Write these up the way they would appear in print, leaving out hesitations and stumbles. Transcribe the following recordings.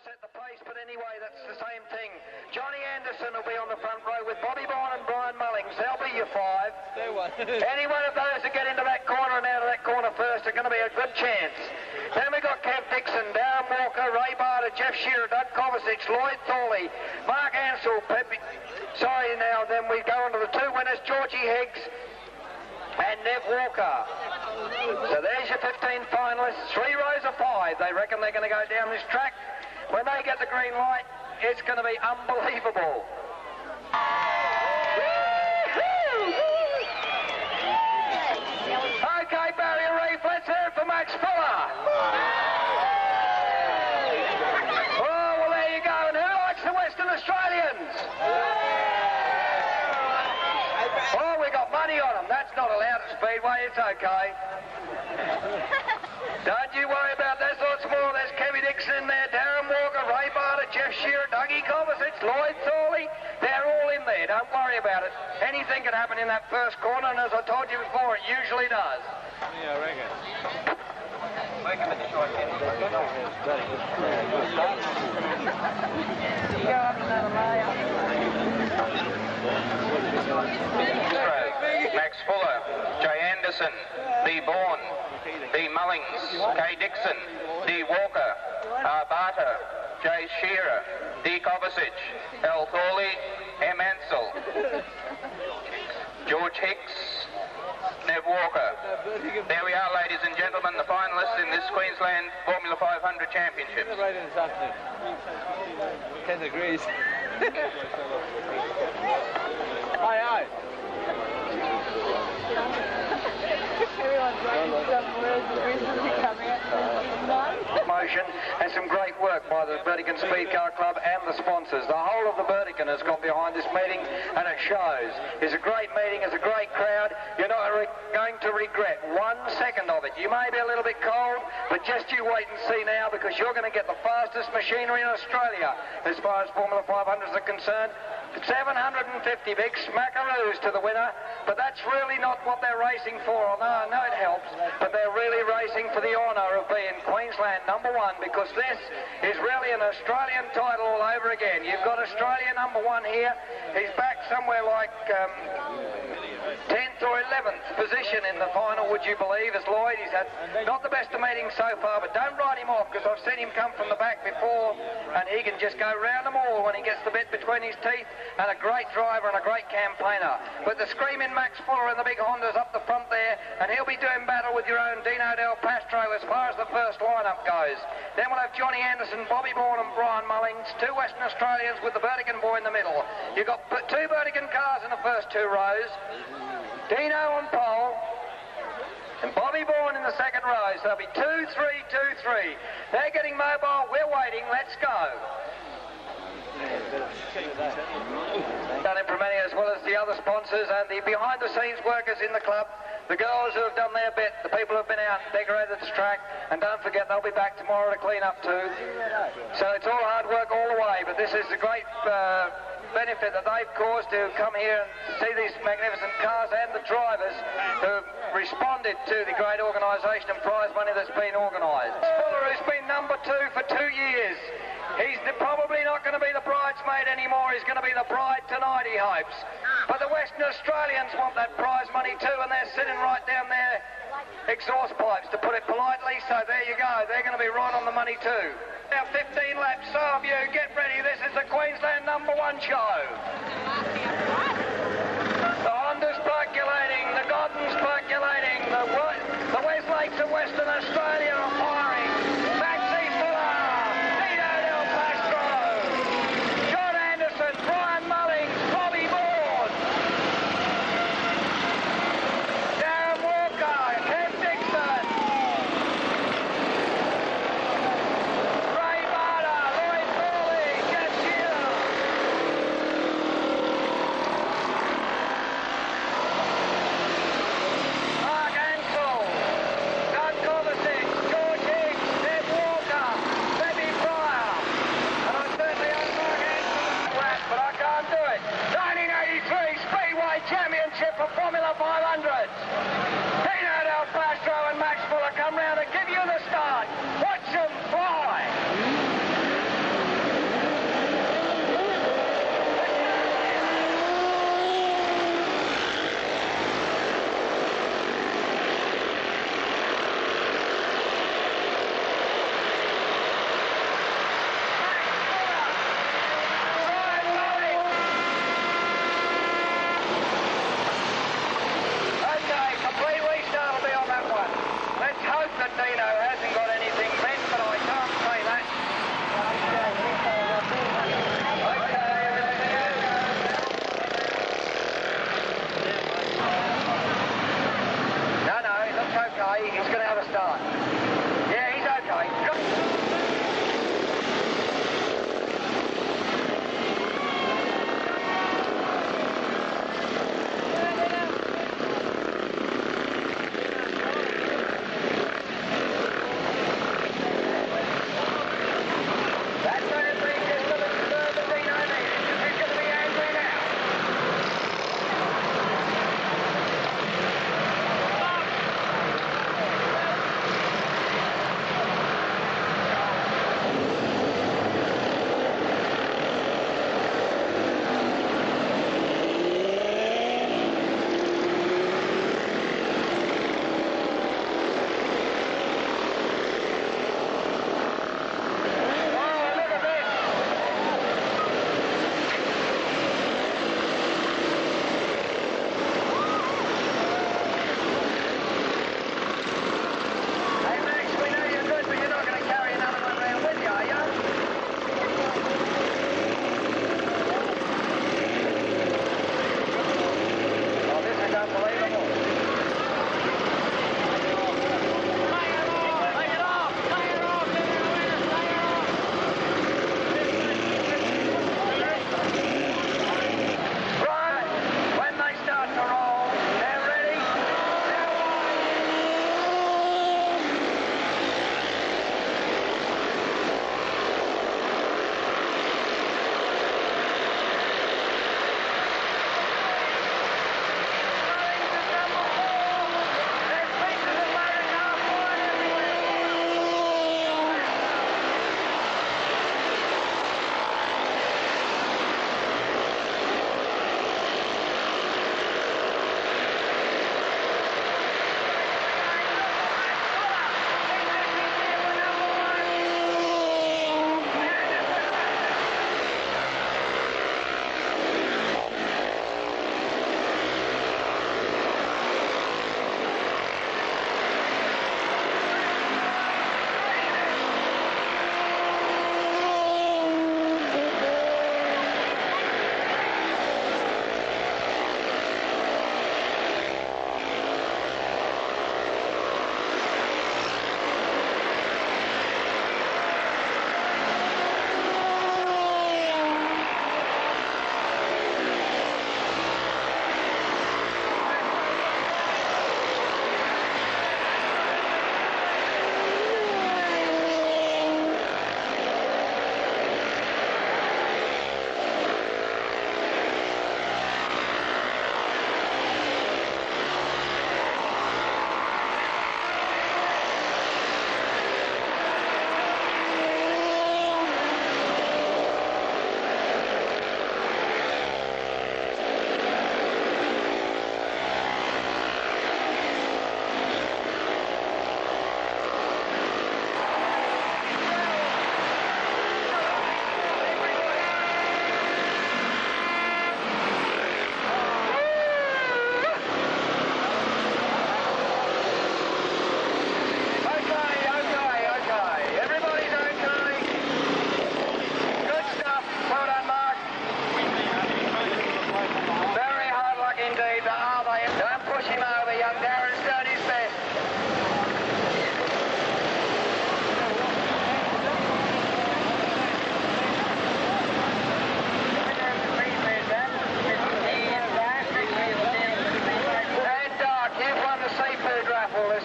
set the pace, but anyway, that's the same thing. Johnny Andersson will be on the front row with Bobby Bourne and Brian Mullings. They'll be your five. Any one of those that get into that corner and out of that corner first are going to be a good chance. Then we've got Kev Dixon, Darren Walker, Ray Barter, Jeff Shearer, Doug Kovacic, Lloyd Thorley, Mark Ansell, then we go on to the two winners, Georgie Higgs and Nev Walker. So there's your 15 finalists, 3 rows of 5. They reckon they're going to go down this track. When they get the green light, it's going to be unbelievable. Okay, barrier reef, let's hear it for Max Fuller. Oh, well, there you go. And who likes the Western Australians? Oh, we got money on them. That's not allowed at Speedway. It's okay. Don't you worry about that. There's lots more. There's Kevy Dixon in there, Darren Walker, Ray Barter, Jeff Shearer, Dougie Kovacic, Lloyd Thorley. They're all in there. Don't worry about it. Anything can happen in that first corner, and as I told you before, it usually does. Yeah, I reckon. Max Fuller, Jay Anderson, B. Bourne, B. Mullings, K. Dixon, D. Walker, R. Barter, J. Shearer, D. Kovacic, L. Thorley, M. Ansell, George Hicks, Nev Walker. There we are, ladies and gentlemen, the finalists in this Queensland Formula 500 Championship. 10 degrees. Aye. Motion and some great work by the Burdekin Speed Car Club and the sponsors. The whole of the Burdekin has got behind this meeting, and it shows. It's a great meeting, it's a great crowd. You're not going to regret 1 second of it. You may be a little bit cold, but just you wait and see now, because you're going to get the fastest machinery in Australia as far as Formula 500s are concerned. 750 big smackaroos to the winner, but that's really not what they're racing for. I know it helps, but they're really racing for the honour of being Queensland #1, because this is really an Australian title all over again. You've got Australia #1 here. He's back somewhere like 10th or 11th position in the final, would you believe, as Lloyd. He's had not the best of meetings so far, but don't write him off, because I've seen him come from the back before, and he can just go round them all when he gets the bit between his teeth, and a great driver and a great campaigner. But the screaming Max Fuller in the big Hondas up the front there, and he'll be doing battle with your own Dino Del Pastro as far as the first lineup goes. Then we'll have Johnny Anderson, Bobby Bourne and Brian Mullings, 2 Western Australians with the Burdekin boy in the middle. You've got 2 Burdekin cars in the first 2 rows. Dino on pole, and Bobby Bourne in the second row. So there'll be 2, 3, 2, 3. They're getting mobile, we're waiting, let's go. Done it from many, as well as the other sponsors and the behind-the-scenes workers in the club, the girls who have done their bit, the people who have been out and decorated the track, and don't forget they'll be back tomorrow to clean up too. So it's all hard work all the way, but this is a great benefit that they've caused to come here and see these magnificent cars and the drivers who responded to the great organisation and prize money that's been organised. Fuller, who's been #2 for 2 years. He's probably not going to be the bridesmaid anymore. He's going to be the bride tonight, he hopes. But the Western Australians want that prize money too, and they're sitting right down their exhaust pipes, to put it politely. So there you go. They're going to be right on the money too. Now 15 laps, so of you, get ready. This is the Queensland #1 show. The Honda's percolating, the Goddard's percolating, the Westlakes of Western Australia are firing. Maxi Fuller, Dino Del Pastro, John Anderson, Brian Mullings, Bobby Bourne, Darren Walker, Kev Dixon, Ray Barter, Lloyd Thorley, Jeff Shearer. Mark Ansell, Doug Kovacic,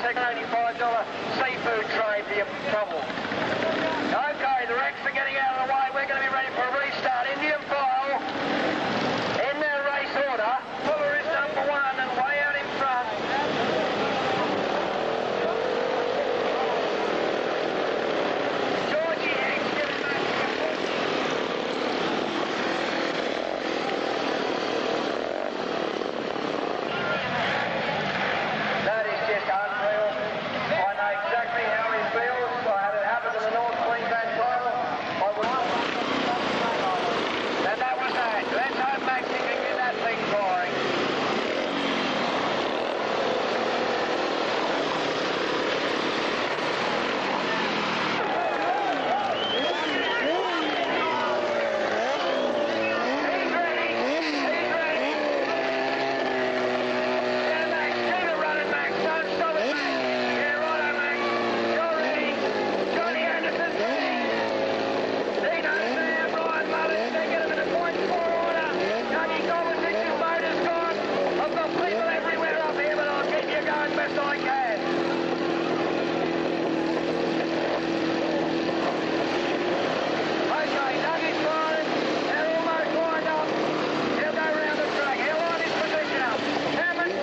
take an $85 seafood tray for your trouble. Okay, the wrecks are getting out of the way. We're going to be ready for a restart. Indian file, in their race order. Fuller is number 1 and way out in front. Georgie Hicks getting back to the front. That is just unreal. I know exactly how he feels. I had it happen to the North Queensland title. And that was that. Let's hope Maxie can get that thing firing. He's ready. He's ready. Yeah, Max, keep it running, Max. Don't stop it, Max. Yeah, righto, Max. You're ready. Johnny Anderson's ready. Dino Sam, Ryan Mullins, they get him in a .4 order. Yogi Kovacic, motor's gone. I've got people everywhere up here, but I'll keep you going best I can. Okay, Dougie's fine. They're almost lined up. He'll go round the track. He'll line his position up. Hammond.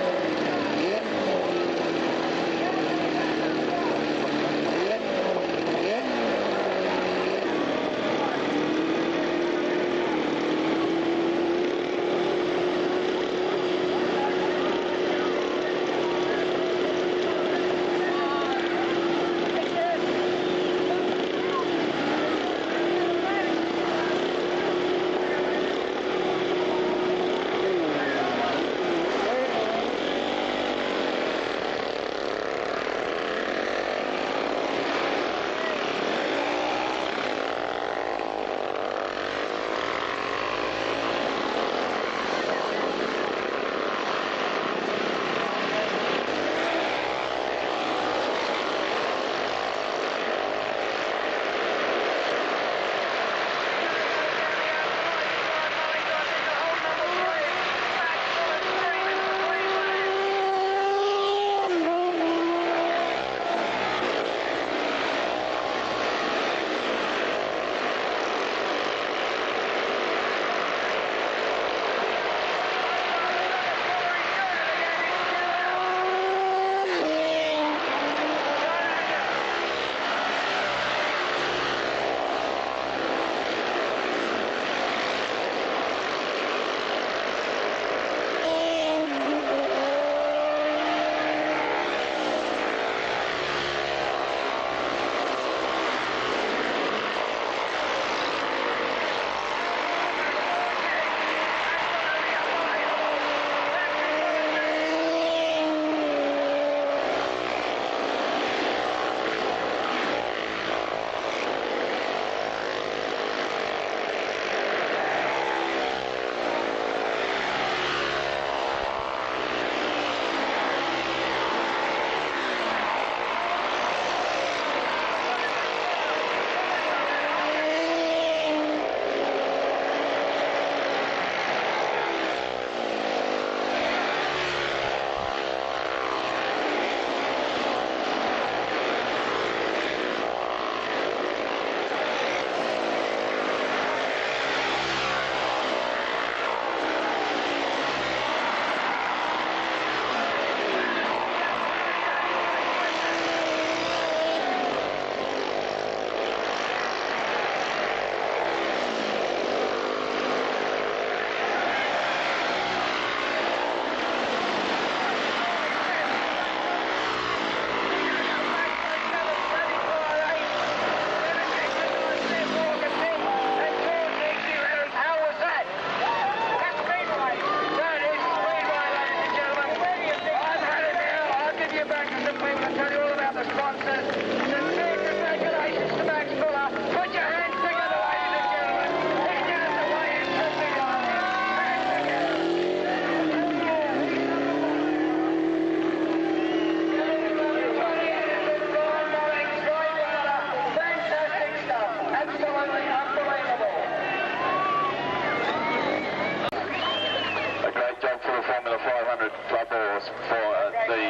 Formula 500 club horse for the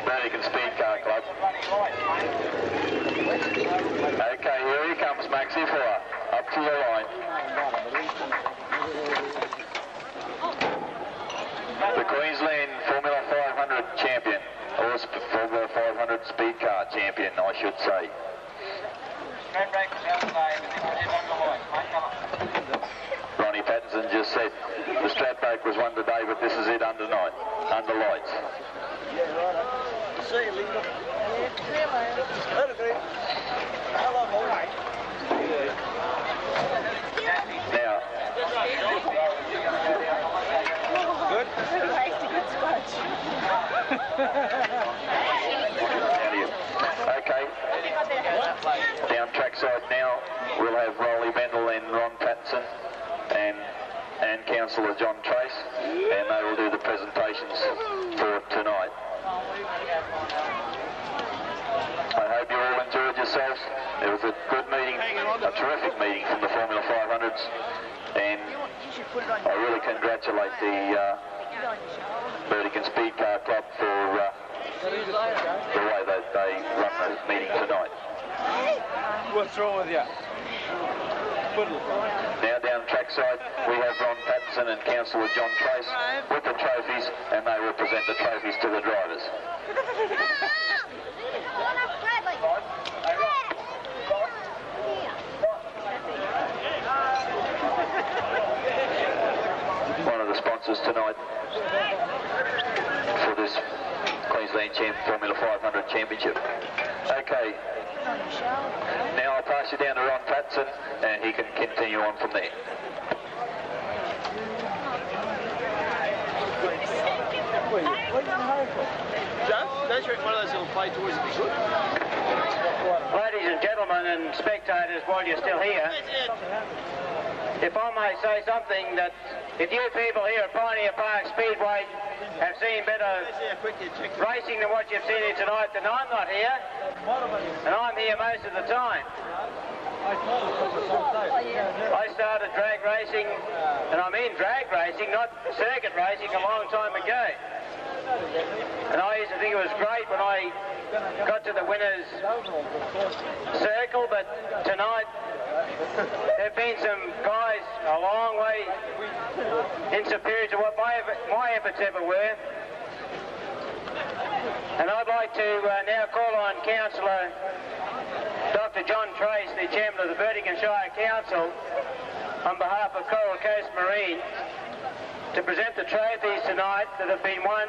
American Speed Car Formula 500 speed car champion, I should say. Ronnie Pattinson just said the strap break was won today, but this is it under lights. Now, Good? okay, down trackside now, we'll have Rolly Bendel and Ron Pattinson and Councillor John Trace, and they will do the presentations for tonight. I hope you all enjoyed yourselves. It was a good meeting, a terrific meeting from the Formula 500s, and I really congratulate the Burdekin Speed Car Club for the way that they run the meeting tonight. What's wrong with you? Now down trackside we have Ron Pattinson and Councillor John Trace with the trophies, and they will present the trophies to the drivers. One of the sponsors tonight for this Queensland Formula 500 Championship. Okay, now I'll pass you down to Ron Pattinson and he can continue on from there. John, don't you reckon one of those little play toys would be good? Ladies and gentlemen and spectators, while you're still here, if I may say something, that if you people here at Pioneer Park Speedway have seen better racing than what you've seen here tonight, then I'm not here, and I'm here most of the time. I started drag racing, and I mean drag racing, not circuit racing, a long time ago. And I used to think it was great when I got to the winner's circle, but tonight there have been some guys a long way in superior to what my efforts ever were. And I'd like to now call on Councillor Dr. John Trace, the Chairman of the Burdekin Shire Council, on behalf of Coral Coast Marine, to present the trophies tonight that have been won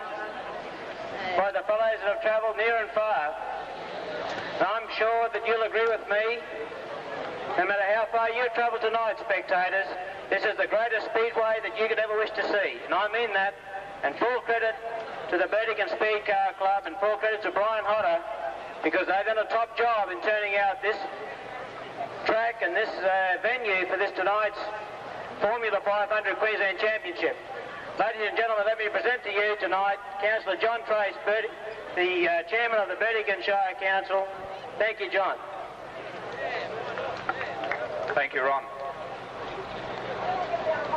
by the fellows that have travelled near and far. And I'm sure that you'll agree with me, no matter how far you travel tonight, spectators, this is the greatest speedway that you could ever wish to see. And I mean that, and full credit to the Burdekin Speed Car Club and full credit to Brian Hodder, because they've done a top job in turning out this track and this venue for this tonight's Formula 500 Queensland Championship. Ladies and gentlemen, let me present to you tonight Councillor John Trace, the Chairman of the Burdekin Shire Council. Thank you, John. Thank you, Ron.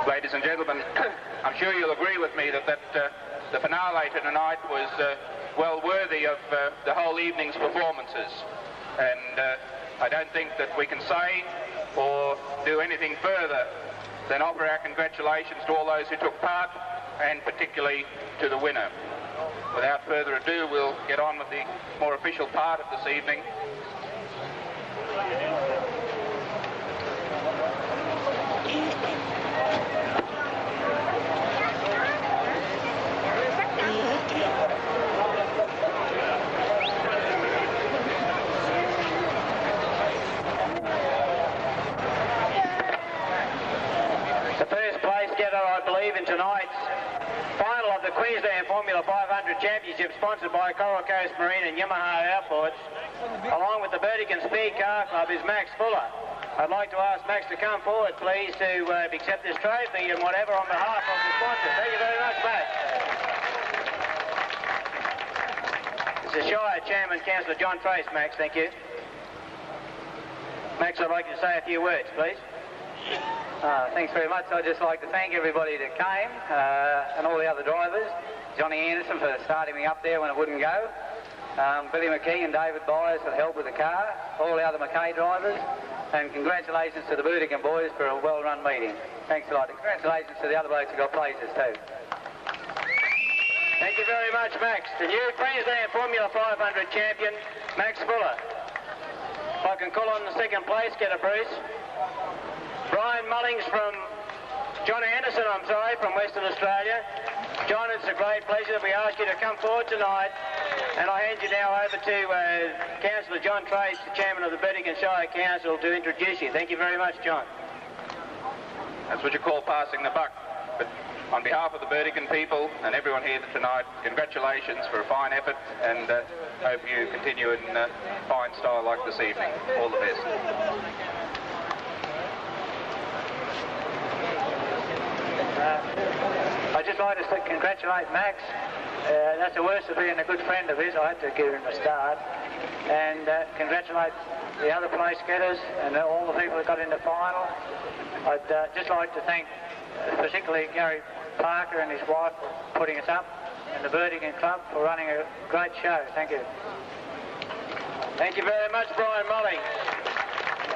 Ladies and gentlemen, I'm sure you'll agree with me that the finale tonight was well worthy of the whole evening's performances. And I don't think that we can say or do anything further than offer our congratulations to all those who took part, and particularly to the winner. Without further ado, we'll get on with the more official part of this evening. In tonight's final of the Queensland Formula 500 Championship, sponsored by Coral Coast Marine and Yamaha Airports, along with the Burdekin Speed Car Club, is Max Fuller. I'd like to ask Max to come forward, please, to accept this trophy and whatever on behalf of the sponsors. Thank you very much, Max. This is Shire Chairman, Councillor John Trace. Max, thank you. Max, I'd like you to say a few words, please. Thanks very much. I'd just like to thank everybody that came and all the other drivers. Johnny Andersson for starting me up there when it wouldn't go. Billy McKee and David Byers for help with the car. All the other McKay drivers. And congratulations to the Burdekin boys for a well-run meeting. Thanks a lot. And congratulations to the other blokes who got places too. Thank you very much, Max. The new Queensland Formula 500 champion, Max Fuller. If I can call on the second place getter, Bruce. Brian Mullings from John Andersson, from Western Australia. John, it's a great pleasure that we ask you to come forward tonight. And I hand you now over to Councillor John Trace, the Chairman of the Burdekin Shire Council, to introduce you. Thank you very much, John. That's what you call passing the buck. But on behalf of the Burdekin people and everyone here tonight, congratulations for a fine effort, and hope you continue in fine style like this evening. All the best. I'd just like to congratulate Max. That's the worst of being a good friend of his. I had to give him a start. And congratulate the other place getters and all the people that got in the final. I'd just like to thank particularly Gary Parker and his wife for putting us up, and the Burdekin Club for running a great show. Thank you. Thank you very much, Brian Mullings.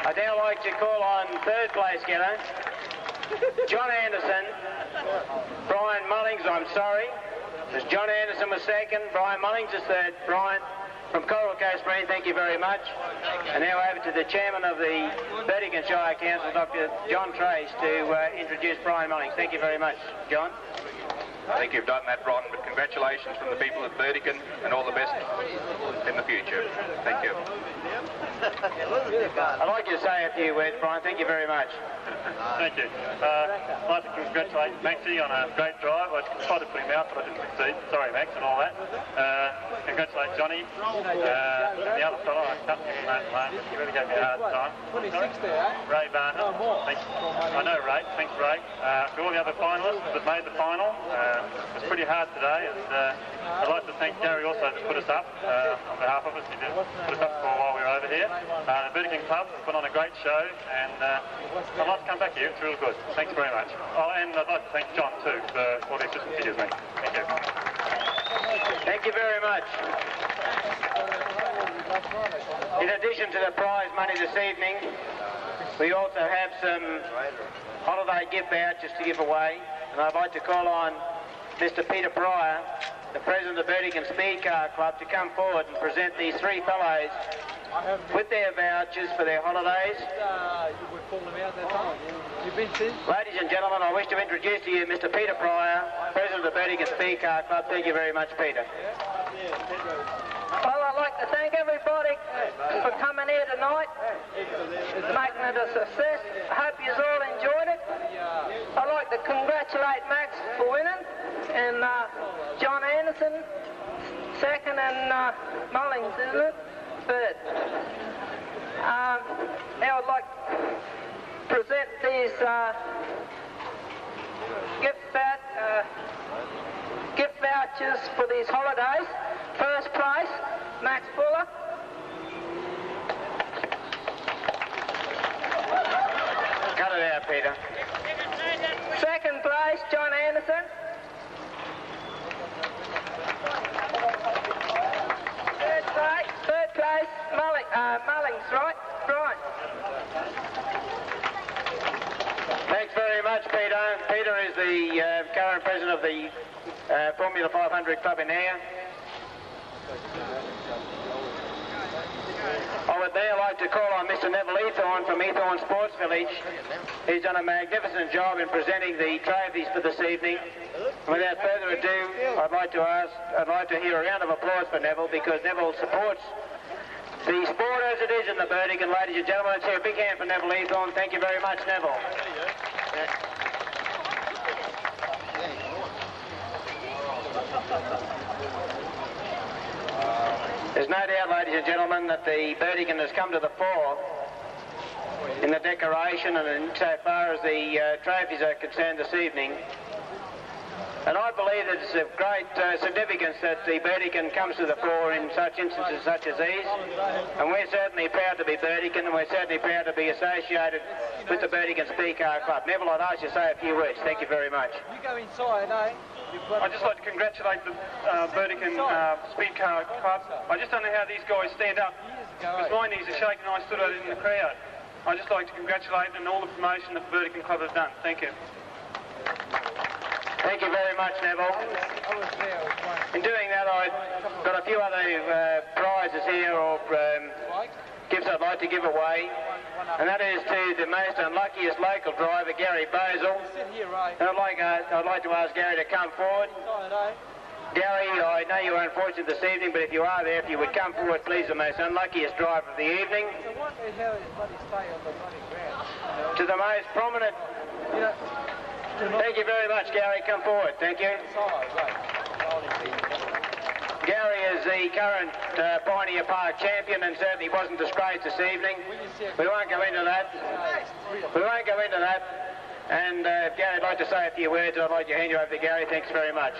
I'd now like to call on third place getter, John Andersson. Brian Mullings, I'm sorry. As John Andersson was second, Brian Mullings is third. Brian from Coral Coast Marine, thank you very much. And now over to the Chairman of the Burdekin Shire Council, Dr. John Trace, to introduce Brian Mullings. Thank you very much, John. I think you've done that, Ron, but congratulations from the people at Burdekin and all the best in the future. Thank you. I'd like you to say a few words, Brian. Thank you very much. Thank you. I'd like to congratulate Maxie on a great drive. I tried to put him out, but I didn't succeed. Sorry, Max, and all that. Congratulate Johnny. The other fellow, I can't think of his name. He really gave me a hard time. 26 there, eh? Ray Barnett. Thanks. I know Ray. Thanks, Ray. To all the other finalists that made the final. It was pretty hard today, and I'd like to thank Gary also to put us up on behalf of us. He did put us up for a while we were over here. The Burdekin Club put on a great show, and I'd like to come back here. It's real good. Thanks very much. Oh, and I'd like to thank John too for all the assistance he gives me. Thank you. Thank you very much. In addition to the prize money this evening, we also have some holiday gift vouchers to give away, and I'd like to call on Mr. Peter Pryor, the President of the Burdekin Speed Car Club, to come forward and present these three fellows with their vouchers for their holidays. Ladies and gentlemen, I wish to introduce to you Mr. Peter Pryor, President of the Burdekin Speed Car Club. Thank you very much, Peter. Well, I'd like to thank everybody for coming here tonight, making it a success. I hope you all enjoyed it. I'd like to congratulate Max for winning, and John Andersson second, and Mullings, isn't it? Third. Now I'd like to present these gift vouchers for these holidays. First place, Max Fuller. Cut it out, Peter. Second place, John Andersson. Third place, Mullings, right? Right. Thanks very much, Peter. Peter is the current president of the Formula 500 Club in Ayr. I would now like to call on Mr. Neville Ethorn from Ethorn Sports Village. He's done a magnificent job in presenting the trophies for this evening. Without further ado, I'd like to hear a round of applause for Neville, because Neville supports the sport as it is in the Burdekin. Ladies and gentlemen, let's hear a big hand for Neville Ethorn. Thank you very much, Neville. There's no doubt, ladies and gentlemen, that the Burdekin has come to the fore in the decoration and in so far as the trophies are concerned this evening. And I believe that it's of great significance that the Burdekin comes to the fore in such instances such as these. And we're certainly proud to be Burdekin, and we're certainly proud to be associated with the Burdekin Speed Car Club. Neville, I'd ask you to say a few words. Thank you very much. You go inside, eh? I'd just like to congratulate the Burdekin Speed Car Club. I just don't know how these guys stand up, because my knees are shaking and I stood out in the crowd. I'd just like to congratulate them and all the promotion that the Burdekin Club have done. Thank you. Thank you very much, Neville. In doing that, I've got a few other prizes here, or gifts I'd like to give away, and that is to the most unluckiest local driver, Gary Bozel. And I'd like to ask Gary to come forward. Gary, I know you were unfortunate this evening, but if you are there, if you would come forward, please, the most unluckiest driver of the evening. To the most prominent... Thank you very much, Gary. Come forward. Thank you. Gary is the current Pioneer Park champion and certainly wasn't disgraced this evening. We won't go into that. And if Gary'd like to say a few words, I'd like to hand you over to Gary. Thanks very much.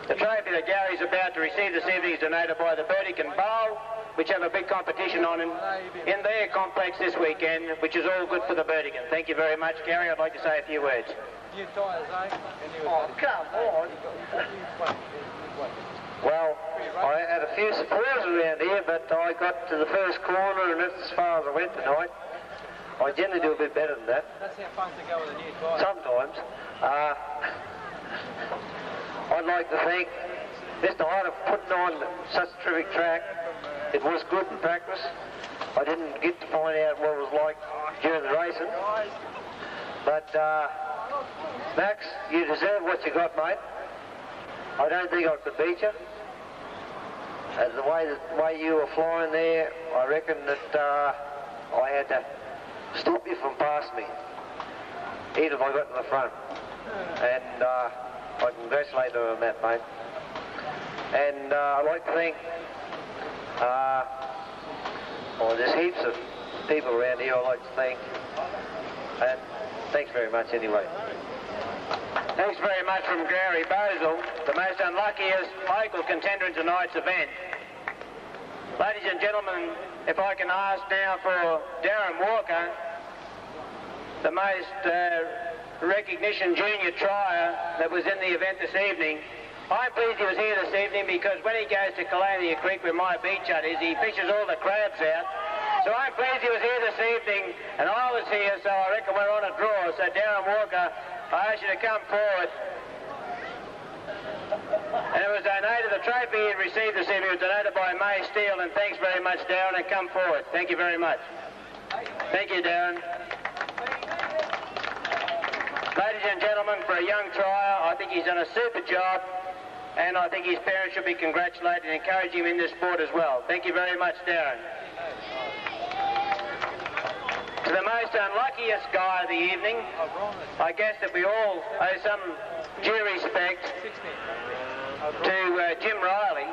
The trophy that Gary's about to receive this evening is donated by the Burdekin Bowl, which have a big competition on in their complex this weekend, which is all good for the Burdekin. Thank you very much, Gary. I'd like to say a few words. Oh, come on. Well, I had a few supporters around here, but I got to the first corner, and that's as far as I went tonight. I generally do a bit better than that. That's how fun to go with a new tyre. Sometimes. I'd like to thank Mr. Hyde for putting on such a terrific track. It was good in practice. I didn't get to find out what it was like during the racing. But, Max, you deserve what you got, mate. I don't think I could beat you. The way you were flying there, I reckon that I had to stop you from passing me, even if I got to the front. And I congratulate you on that, mate. And I'd like to thank, there's heaps of people around here I'd like to thank. And thanks very much anyway. Thanks very much from Gary Bozel, the most unluckiest local contender in tonight's event. Ladies and gentlemen, if I can ask now for Darren Walker, the most recognition junior trier that was in the event this evening. I'm pleased he was here this evening because when he goes to Colonia Creek where my beach hut is, he fishes all the crabs out. So I'm pleased he was here this evening and I was here, so I reckon we're on a draw. So Darren Walker, I ask you to come forward. And it was donated, the trophy he received this evening was donated by May Steele, and thanks very much, Darren, and come forward. Thank you very much. Thank you, Darren. Ladies and gentlemen, for a young trier, I think he's done a super job, and I think his parents should be congratulated and encourage him in this sport as well. Thank you very much, Darren. To the most unluckiest guy of the evening, I guess that we all owe some due respect to Jim Riley,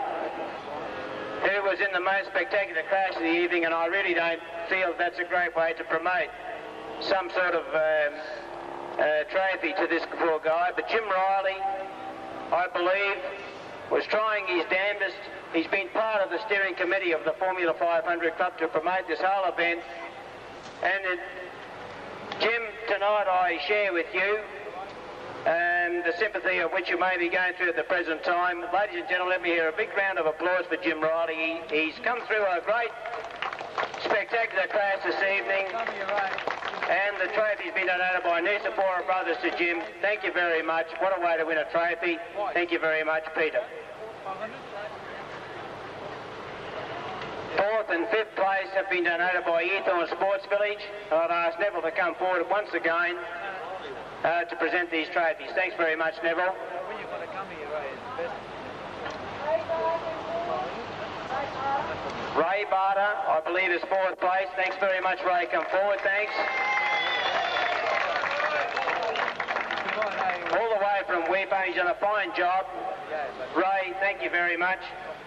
who was in the most spectacular crash of the evening, and I really don't feel that's a great way to promote some sort of trophy to this poor guy. But Jim Riley, I believe, was trying his damnedest. He's been part of the steering committee of the Formula 500 Club to promote this whole event. And Jim, tonight I share with you the sympathy of which you may be going through at the present time. Ladies and gentlemen, let me hear a big round of applause for Jim Riley. He's come through a great, spectacular crash this evening. And the trophy's been donated by Nusapora Brothers to Jim. Thank you very much. What a way to win a trophy. Thank you very much, Peter. Fourth and fifth place have been donated by Eathorne Sports Village. I'd ask Neville to come forward once again to present these trophies. Thanks very much, Neville. Ray Barter, I believe, is fourth place. Thanks very much, Ray. Come forward, thanks. All the way from Weepa, he's done a fine job. Ray, thank you very much.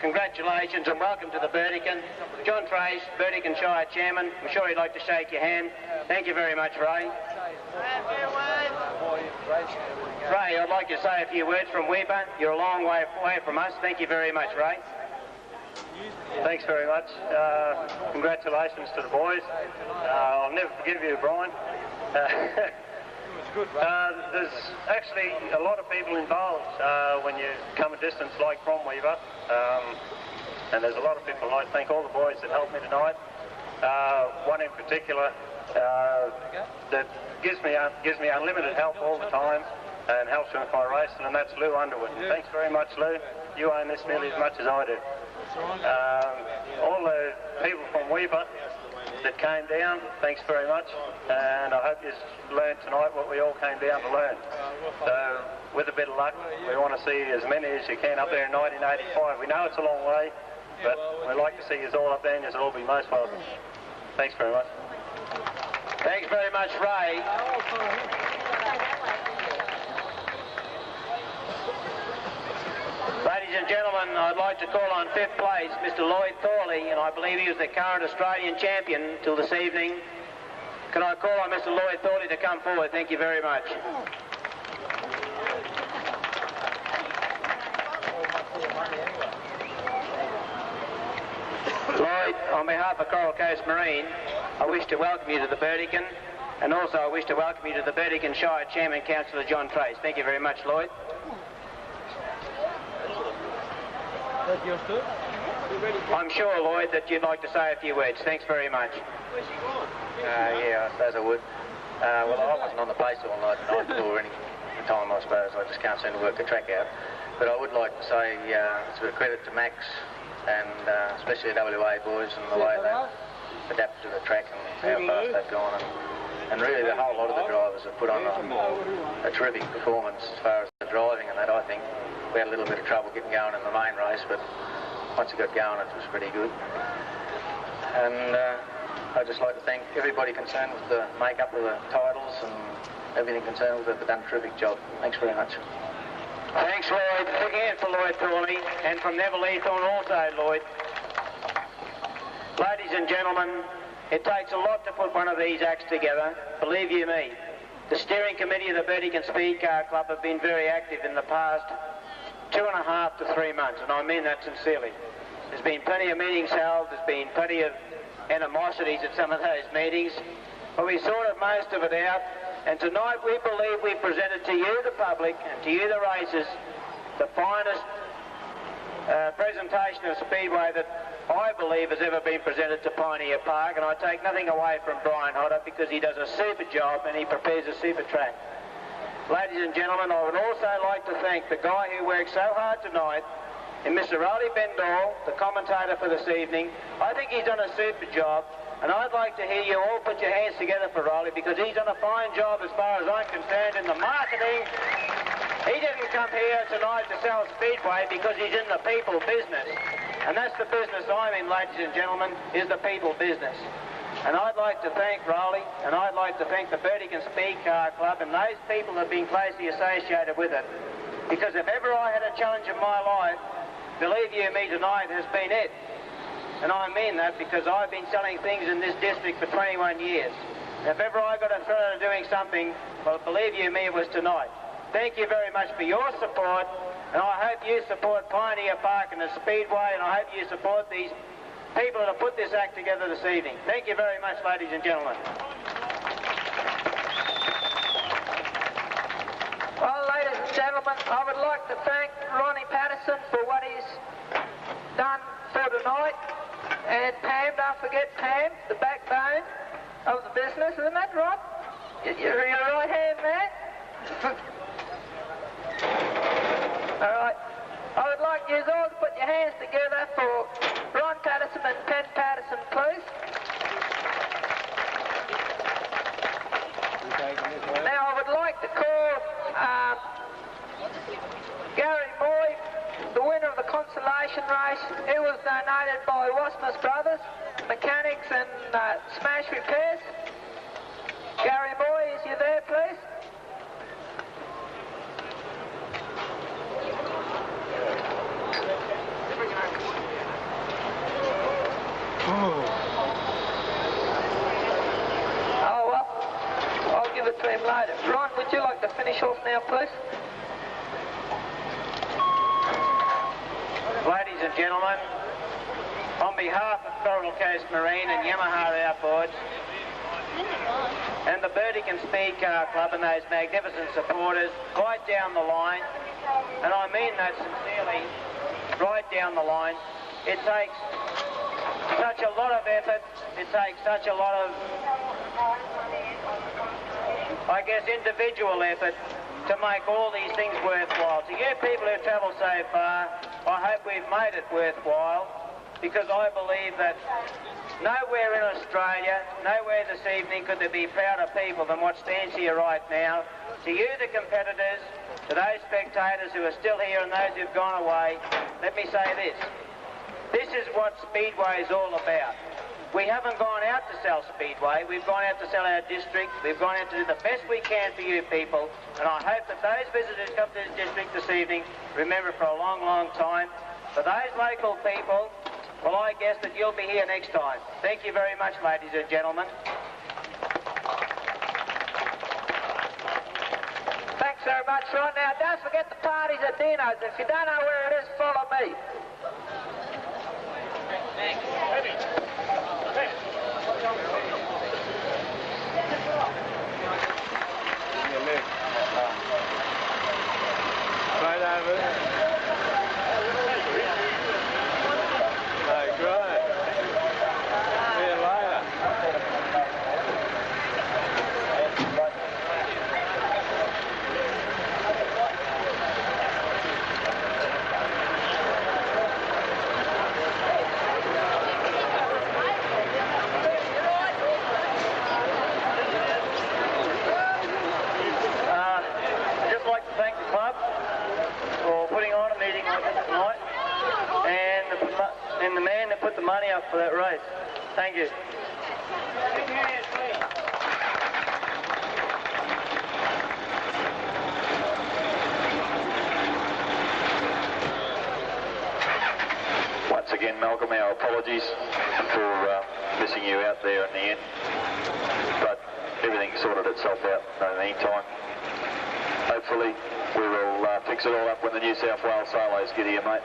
Congratulations and welcome to the Burdekin. John Trace, Burdekin Shire Chairman. I'm sure he'd like to shake your hand. Thank you very much, Ray. Ray, I'd like to say a few words from Weepa. You're a long way away from us. Thank you very much, Ray. Thanks very much. Congratulations to the boys. I'll never forgive you, Brian. There's actually a lot of people involved when you come a distance like from Weaver, and there's a lot of people. I thank all the boys that helped me tonight. One in particular that gives me unlimited help all the time, and helps me with my racing, and that's Lou Underwood. Thanks very much, Lou. You own this nearly as much as I do. All the people from Weeper that came down, thanks very much, and I hope you learned tonight what we all came down to learn. So, with a bit of luck, we want to see as many as you can up there in 1985. We know it's a long way, but we'd like to see you all up there and you'll all be most welcome. Thanks very much. Thanks very much, Ray. Ladies and gentlemen, I'd like to call on 5th place Mr. Lloyd Thorley, and I believe he was the current Australian champion till this evening. Can I call on Mr. Lloyd Thorley to come forward? Thank you very much. Lloyd, on behalf of Coral Coast Marine, I wish to welcome you to the Burdekin, and also I wish to welcome you to the Burdekin Shire Chairman, Councillor John Trace. Thank you very much, Lloyd. I'm sure, Lloyd, that you'd like to say a few words. Thanks very much. Yeah, I suppose I would. Well, I wasn't on the place all night tonight or any time, I suppose. I just can't seem to work the track out. But I would like to say it's a bit of credit to Max and especially the WA boys and the way they adapted to the track and how fast they've gone. And really the whole lot of the drivers have put on a terrific performance as far as the driving and that. I think we had a little bit of trouble getting going in the main race, but once it got going it was pretty good. And I'd just like to thank everybody concerned with the make-up of the titles and everything concerned with it. They've done a terrific job. Thanks very much. Thanks, Lloyd. Big hand for Lloyd Thorley, and from Neville Eathorne also, Lloyd. Ladies and gentlemen, it takes a lot to put one of these acts together, believe you me. The steering committee of the Burdekin Speed Car Club have been very active in the past 2.5 to 3 months, and I mean that sincerely. There's been plenty of meetings held, there's been plenty of animosities at some of those meetings, but we sorted most of it out, and tonight we believe we presented to you, the public, and to you, the racers, the finest presentation of Speedway that I believe has ever been presented to Pioneer Park, and I take nothing away from Brian Hodder because he does a super job and he prepares a super track. Ladies and gentlemen, I would also like to thank the guy who worked so hard tonight, and Mr. Riley Bendall, the commentator for this evening. I think he's done a super job, and I'd like to hear you all put your hands together for Riley because he's done a fine job as far as I'm concerned in the marketing. He didn't come here tonight to sell Speedway because he's in the people business. And that's the business I'm in, ladies and gentlemen, is the people business. And I'd like to thank Riley, and I'd like to thank the Burdekin Speed Car Club and those people that have been closely associated with it. Because if ever I had a challenge in my life, believe you me, tonight has been it. And I mean that because I've been selling things in this district for 21 years. And if ever I got a thrill of doing something, well, believe you me, it was tonight. Thank you very much for your support, and I hope you support Pioneer Park and the Speedway, and I hope you support these people that have put this act together this evening. Thank you very much, ladies and gentlemen. Well, ladies and gentlemen, I would like to thank Ronnie Patterson for what he's done for tonight, and Pam, don't forget Pam, the backbone of the business, isn't that right? You're your right hand man? Alright, I would like you all to put your hands together for Ron Patterson and Pen Patterson, please. Now I would like to call Gary Moy, the winner of the consolation race. It was donated by Wasmus Brothers, Mechanics and Smash Repairs. Gary Moy, is you there, please? Oh, well, I'll give it to him later. Ron, would you like to finish off now, please? Ladies and gentlemen, on behalf of Coral Coast Marine and Yamaha Outboards, and the Burdekin Speed Car Club and those magnificent supporters right down the line, and I mean that sincerely, right down the line, it takes such a lot of effort, it takes such a lot of, I guess, individual effort to make all these things worthwhile. To you people who travel so far, I hope we've made it worthwhile, because I believe that nowhere in Australia, nowhere this evening could there be prouder people than what stands here right now. To you, the competitors, to those spectators who are still here and those who've gone away, let me say this. This is what Speedway is all about. We haven't gone out to sell Speedway, we've gone out to sell our district, we've gone out to do the best we can for you people, and I hope that those visitors come to this district this evening remember for a long, long time. For those local people, well, I guess that you'll be here next time. Thank you very much, ladies and gentlemen. Thanks very much, Ron. Now, don't forget the parties at Dino's. If you don't know where it is, follow me. Right over there. Oh, great. See you later. I'd just like to thank the club for putting on a meeting like this tonight, and the man that put the money up for that race. Thank you. Once again, Malcolm, our apologies for missing you out there in the end, but everything sorted itself out in the meantime. Hopefully we will fix it all up when the New South Wales Salos get here, mate.